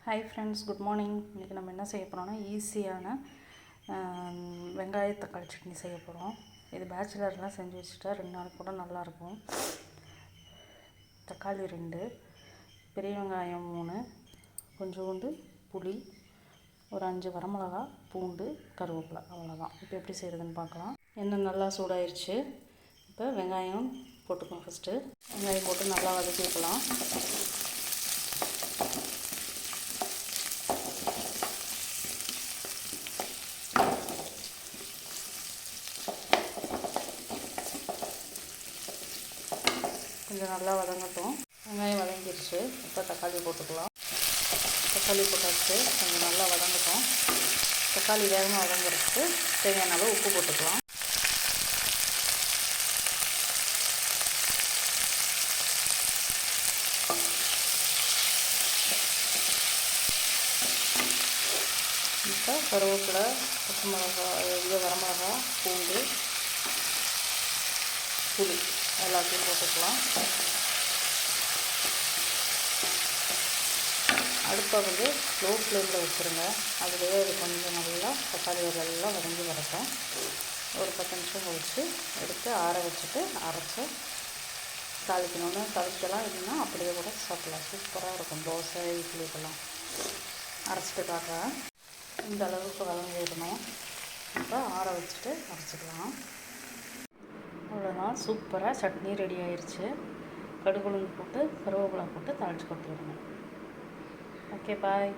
Hi friends, good morning. இன்றைக்கி நம்ம என்ன செய்ய போகிறோம்னா ஈஸியான வெங்காய தக்காளி சட்னி செய்ய போகிறோம். இது பேச்சுலர்லாம் செஞ்சு வச்சுட்டா 2 நாளைக்கு கூட நல்லாயிருக்கும். தக்காளி 2, பெரிய வெங்காயம் 3, கொஞ்சோண்டு புளி, ஒரு 5 வரமிளகா, பூண்டு, கருவேப்பிலை, அவ்வளோதான். இப்போ எப்படி செய்கிறதுன்னு பார்க்கலாம். எண்ணெய் நல்லா சூடாயிருச்சு. இப்போ வெங்காயம் போட்டுக்கலாம். ஃபஸ்ட்டு வெங்காயம் போட்டு நல்லா வதக்கி வைக்கலாம். கொஞ்சம் நல்லா வதங்கட்டும். வெங்காயம் வதங்கிடுச்சு. இப்போ தக்காளி போட்டுக்கலாம். தக்காளி போட்டாச்சு. கொஞ்சம் நல்லா வதங்கட்டும். தக்காளி வேகமாக வதங்குறதுக்கு தேவையான அளவு உப்பு போட்டுக்கலாம். இப்போ கருவேப்பிலை, பச்சை மிளகா, வரமிளகா, பூண்டு, புளி எல்லாத்தையும் போட்டுக்கலாம். அடுப்பை வந்து லோ ஃப்ளேமில் வச்சுருங்க. அதுலேயே அது கொஞ்சம் நல்லா தக்காளி எல்லாம் வதங்கி வரட்டும். ஒரு 10 நிமிஷம் கழித்து எடுத்து ஆற வச்சுட்டு அரைச்சி தாளிக்கணும்னு தாளிக்கலாம். இல்லைன்னா அப்படியே கூட சாப்பிடலாம். சூப்பராக இருக்கும். தோசை, இட்லிக்கெல்லாம் அரைச்சிட்டு காட்டுறேன். இந்த அளவுக்கு வதங்கிடணும். இப்போ ஆற வச்சுட்டு அரைச்சிக்கலாம். அவ்வளோதான், சூப்பராக சட்னி ரெடி ஆயிடுச்சு. கடுகு உளுந்து போட்டு கருவேப்பிலை போட்டு தாளித்து கொட்டி விடுங்க. ஓகே, பாய்.